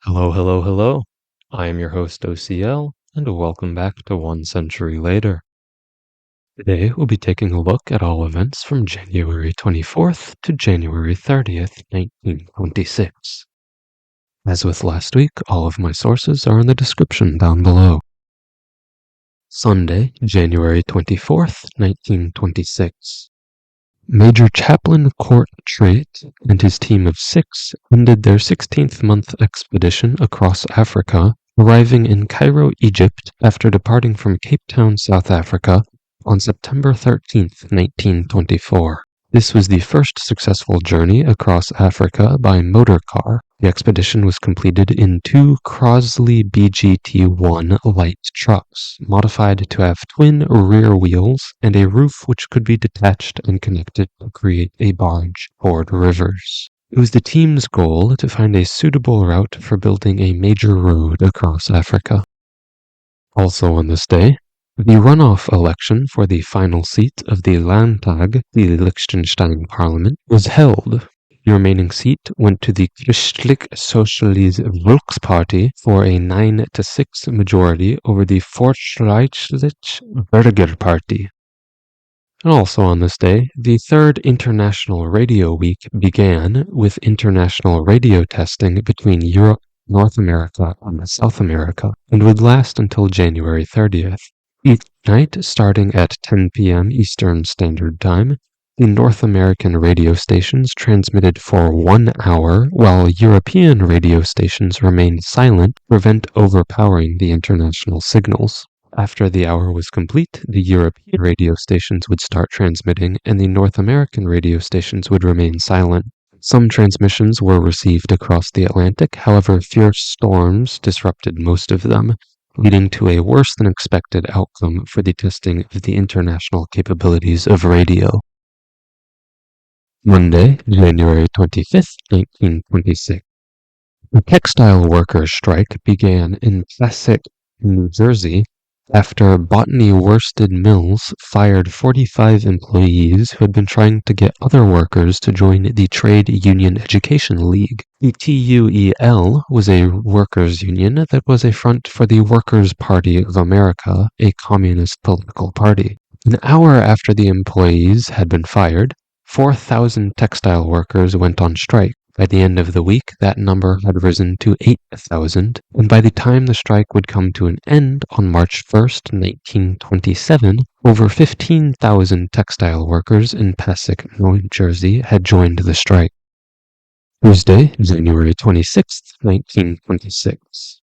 Hello, hello, hello. I am your host OCL, and welcome back to 1 Century Later. Today we'll be taking a look at all events from January 24th to January 30th, 1926. As with last week, all of my sources are in the description down below. Sunday, January 24th, 1926. Major Chaplain Court Trait and his team of 6 ended their 16th-month expedition across Africa, arriving in Cairo, Egypt, after departing from Cape Town, South Africa, on September 13th, 1924. This was the first successful journey across Africa by motor car. The expedition was completed in 2 Crosley BGT-1 light trucks, modified to have twin rear wheels and a roof which could be detached and connected to create a barge toward rivers. It was the team's goal to find a suitable route for building a major road across Africa. Also on this day, the runoff election for the final seat of the Landtag, the Liechtenstein Parliament, was held. The remaining seat went to the Christlich Sozialistische Volksparty for a 9-6 majority over the Fortschrittliche Bürgerparty. And also on this day, the third International Radio Week began with international radio testing between Europe, North America, and South America, and would last until January 30th. Each night, starting at 10 p.m. Eastern Standard Time, the North American radio stations transmitted for 1 hour, while European radio stations remained silent to prevent overpowering the international signals. After the hour was complete, the European radio stations would start transmitting, and the North American radio stations would remain silent. Some transmissions were received across the Atlantic, however, fierce storms disrupted most of them, leading to a worse-than-expected outcome for the testing of the international capabilities of radio. Monday, January 25th, 1926. The textile workers' strike began in Passaic, New Jersey, after Botany Worsted Mills fired 45 employees who had been trying to get other workers to join the Trade Union Education League. The TUEL was a workers' union that was a front for the Workers' Party of America, a communist political party. An hour after the employees had been fired, 4,000 textile workers went on strike. By the end of the week, that number had risen to 8,000, and by the time the strike would come to an end on March 1st, 1927, over 15,000 textile workers in Passaic, New Jersey had joined the strike. Tuesday, January 26th, 1926.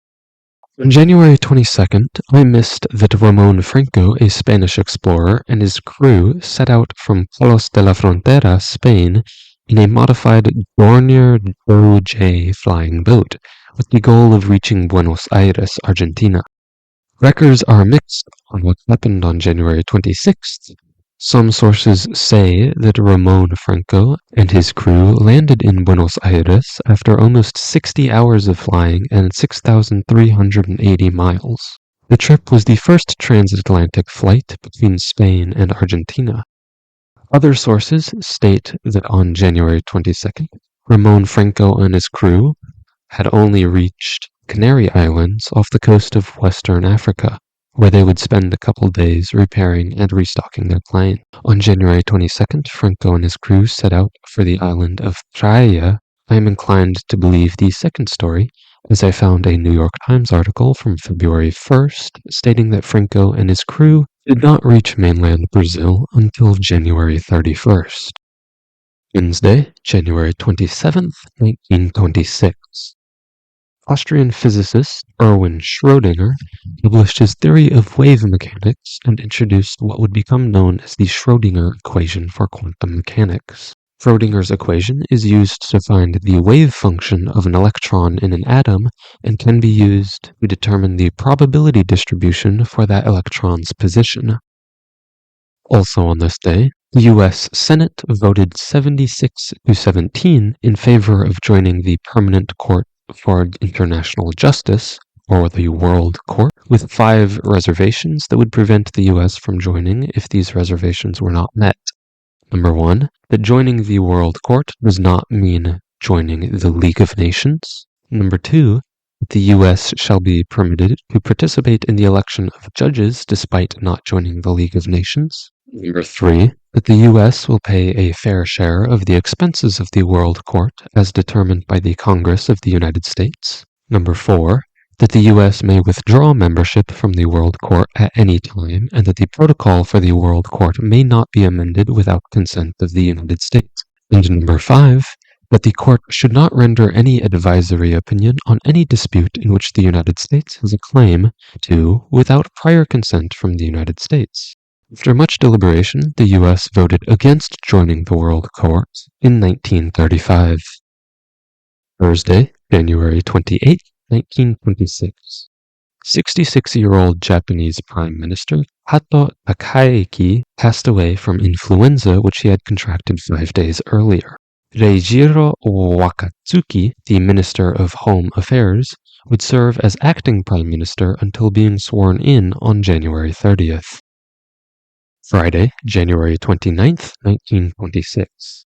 On January 22nd, I missed that Ramon Franco, a Spanish explorer, and his crew set out from Palos de la Frontera, Spain, in a modified Dornier Joe J flying boat, with the goal of reaching Buenos Aires, Argentina. Records are mixed on what happened on January 26th. Some sources say that Ramon Franco and his crew landed in Buenos Aires after almost 60 hours of flying and 6,380 miles. The trip was the first transatlantic flight between Spain and Argentina. Other sources state that on January 22nd, Ramon Franco and his crew had only reached Canary Islands off the coast of Western Africa, where they would spend a couple days repairing and restocking their plane. On January 22nd, Franco and his crew set out for the island of Praia. I am inclined to believe the second story, as I found a New York Times article from February 1st stating that Franco and his crew did not reach mainland Brazil until January 31st. Wednesday, January 27th, 1926. Austrian physicist Erwin Schrödinger published his theory of wave mechanics and introduced what would become known as the Schrödinger equation for quantum mechanics. Schrödinger's equation is used to find the wave function of an electron in an atom and can be used to determine the probability distribution for that electron's position. Also on this day, the U.S. Senate voted 76-17 in favor of joining the Permanent Court for International Justice, or the World Court, with 5 reservations that would prevent the U.S. from joining if these reservations were not met. Number 1, that joining the World Court does not mean joining the League of Nations. Number 2, the U.S. shall be permitted to participate in the election of judges despite not joining the League of Nations. Number 3, that the U.S. will pay a fair share of the expenses of the World Court as determined by the Congress of the United States. Number 4, that the U.S. may withdraw membership from the World Court at any time, and that the protocol for the World Court may not be amended without consent of the United States. And number 5, that the court should not render any advisory opinion on any dispute in which the United States has a claim to without prior consent from the United States. After much deliberation, the U.S. voted against joining the World Court in 1935. Thursday, January 28, 1926. 66-year-old Japanese Prime Minister Hato Takayuki passed away from influenza which he had contracted 5 days earlier. Reijiro Wakatsuki, the Minister of Home Affairs, would serve as acting Prime Minister until being sworn in on January 30th. Friday, January 29th, 1926.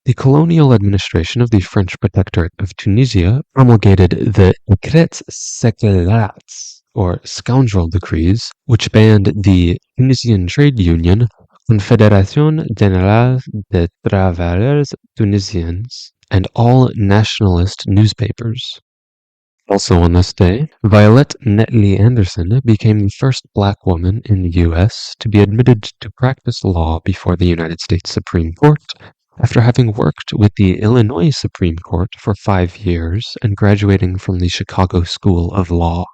The colonial administration of the French Protectorate of Tunisia promulgated the Décrets Scélérats, or scoundrel decrees, which banned the Tunisian trade union Confédération Générale des Travailleurs Tunisiens and all nationalist newspapers. Also on this day, Violet Netley Anderson became the first black woman in the U.S. to be admitted to practice law before the United States Supreme Court, after having worked with the Illinois Supreme Court for 5 years and graduating from the Chicago School of Law.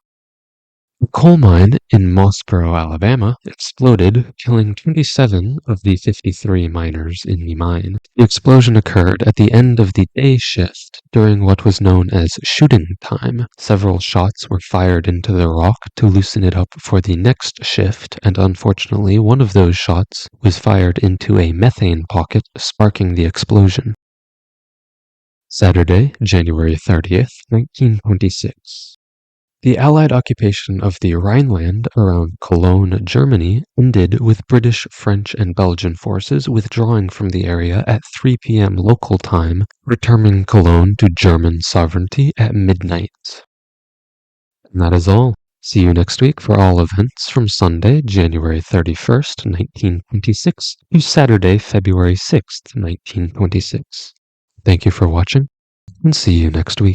A coal mine in Mossboro, Alabama, exploded, killing 27 of the 53 miners in the mine. The explosion occurred at the end of the day shift during what was known as shooting time. Several shots were fired into the rock to loosen it up for the next shift, and unfortunately one of those shots was fired into a methane pocket, sparking the explosion. Saturday, January 30th, 1926. The Allied occupation of the Rhineland around Cologne, Germany, ended with British, French, and Belgian forces withdrawing from the area at 3 p.m. local time, returning Cologne to German sovereignty at midnight. And that is all. See you next week for all events from Sunday, January 31st, 1926 to Saturday, February 6th, 1926. Thank you for watching, and see you next week.